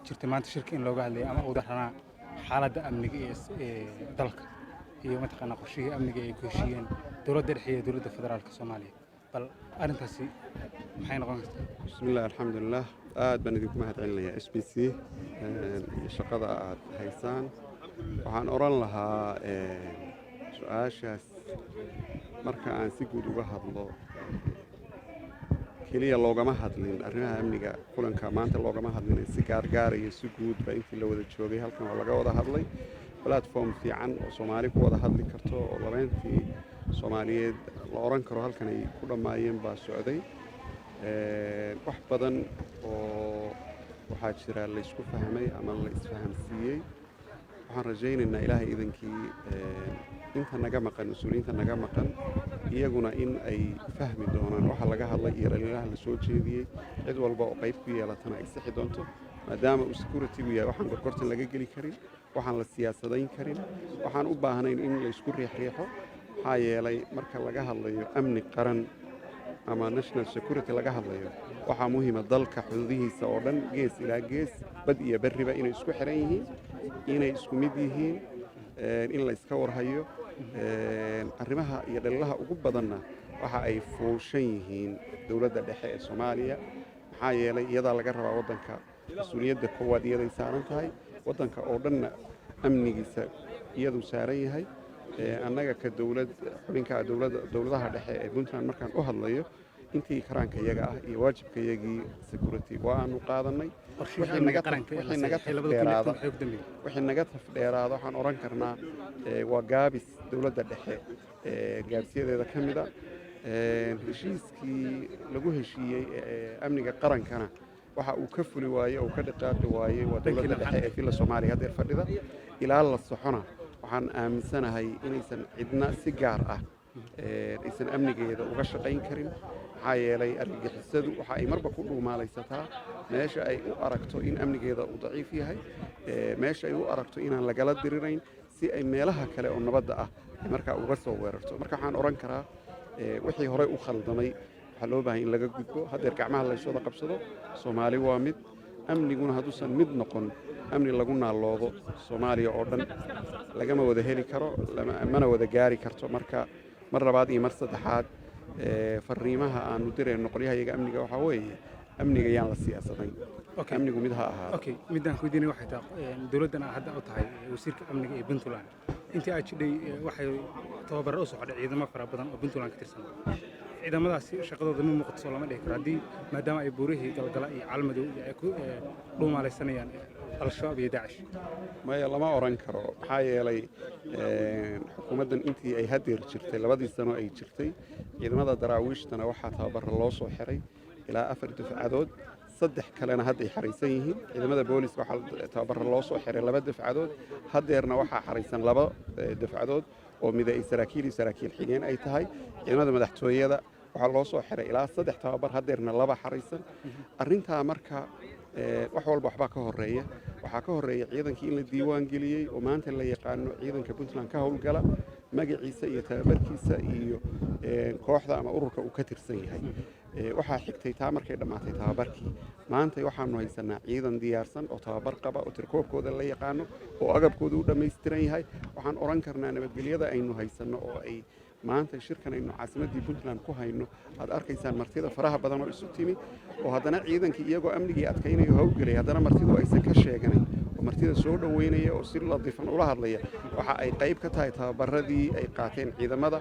jirtay maanta shirka in looga hadlayay ama uu daranaa xaaladda amniga ee dalka iyo mataqaanaa qorshihii amniga ay ku heshiiyeen dowladda dhexe iyo dowladda federaalka Soomaaliya bal arrintaasi maxay noqon kartaa بسم الله الحمد لله بان idinku mahad celinaya SBC shaqada aad haysaan waxaan oran lahaa su'aashaas marka aan si guud uga hadlo kaliya loogama hadlin arrimaha amniga kulanka maanta loogama hadlin si gaar iyo si guud ba intii la wada joogay halkan waa laga wada hadlay platform fiican oo Soomaali ku wada hadli karto oo labeentii Soomaaliyeed la oran karo halkan ay ku dhamaayeen baa socday wax badan oo waxaa jira la isku fahmay ama la isfahamsiiyey waxaan rajaynaynaa ilaahay idankii inta naga maqan mas'uuliyiinta naga maqan iyaguna in ay fahmi doonaan waxa laga hadlay iyo raalliyaha la soo jeediyey cid walba oo qayb ku yeelatana ay sixi doonto maadaama uu security-gu yahay waxaan gorgortan laga geli karin waxaan la siyaasadayn karin waxaan u baahnayn in la isku riixriixo maxaa yeelay marka laga hadlayo amni qaran ama national security laga hadlayo waxaa muhiima dalka xuduudihiisa oo dhan gees ilaa gees bad iyo bariba inay isku xiran yihiin inay isku mid yihiin in la iska warhayo arrimaha iyo dhalilaha ugu badanna waxa ay fuushan yihiin dowladda dhexe ee Soomaaliya maxaa yeelay iyadaa laga rabaa waddanka mas'uuliyadda koowaad iyaday saaran tahay waddanka oo dhanna amnigiisa iyaduu saaran yahay annaga ka dowlad xulinka dowladaha dhexe ee Puntland markaan u hadlayo intii karaanka iyaga ah iyo waajibka iyagii security waanu qaadanay wixii naga tafdheeraada waxaan oran karnaa waa gaabis dowladda dhexe gaarsiyadeeda ka mid ah heshiiskii lagu heshiiyey amniga qarankana waxa uu ka fuli waayey oo ka dhaqaaqi waayey waa dowladda dhexe ee fila Soomaaliya hadda fadhida ilaa la soxona waxaan aaminsanahay inaysan cidna si gaar ah aysan amnigeeda uga shaqayn karin maxaa yeelay argagixisadu waxa ay marba ku dhuumaalaysataa meesha ay u aragto in amnigeeda uu daciif yahay meesha ay u aragto inaan lagala dirirayn si ay meelaha kale oo nabadda ah markaa uga soo weerarto marka waxaan oran karaa wixii horey u khaldamay waxaa loo baahan in laga gudbo haddeer gacmaha la iswada qabsado Soomaali waa mid amniguna hadduusan mid noqon amni lagu naaloodo Soomaaliya oo dhan lagama wada heli karo mana wada gaari karto marka mar labaad iyo mar saddexaad fariimaha aanu dirayno qolyahayaga amniga waxaa weeye amniga yaan la siyaasadayn amnigu mid ha ahaa midaan ku weydiinay waxay tahay dowladdan hadda u tahay wasiirka amniga ee Puntland intii aad jidhay waxay tababarro u socday ciidamo fara badan oo Puntland ka tirsan ciidamadaasi shaqadooda ma muuqato lama dhihi karo haddii maadaama ay buurihii galgala iyo calmadow ay ku dhuumaalaysanayaan al-shabaab iyo daacish maya lama oran karo maxaa yeelay xukuumaddan intii ay hadeer jirtay labadii sano ay jirtay ciidamada daraawiishtana waxaa tababarro loo soo xiray ilaa 4 dufcadood 3 kalena hadda ay xaraysan yihiin ciidamada booliska waxaa tababarro loo soo xiray 2 dufcadood hadeerna waxaa xaraysan 2 dufcadood oo mid ay saraakiil xigeen ay tahay ciidamada madaxtooyada waxaa loo soo xiray ilaa 3 tababar hadeerna 2 xaraysan arrintaa marka wax walba waxbaa ka horeeya waxaa ka horeeya ciidankii in la diiwaan geliyey oo maanta la yaqaano ciidanka Puntland ka howlgala magaciisa iyo tababarkiisa iyo kooxda ama ururka uu ka tirsan yahay waxaa xigtay taa markay dhammaatay tababarkii maanta waxaanu haysanaa ciidan diyaarsan oo tababar qaba oo tirkoobkooda la yaqaano oo agabkooda u dhammaystiran yahay waxaan oran karnaa nabadgelyada aynu haysanno oo ay maanta shirkan aynu caasimaddii Puntland ku hayno aad arkaysaan martida faraha badan oo isu timi oo haddana ciidankii iyagoo amnigii adkaynayo howlgelay haddana martidu aysan ka sheeganayn oo martida soo dhoweynaya oo si ladifan ula hadlaya waxa ay qayb ka tahay tababaradii ay qaateen ciidamada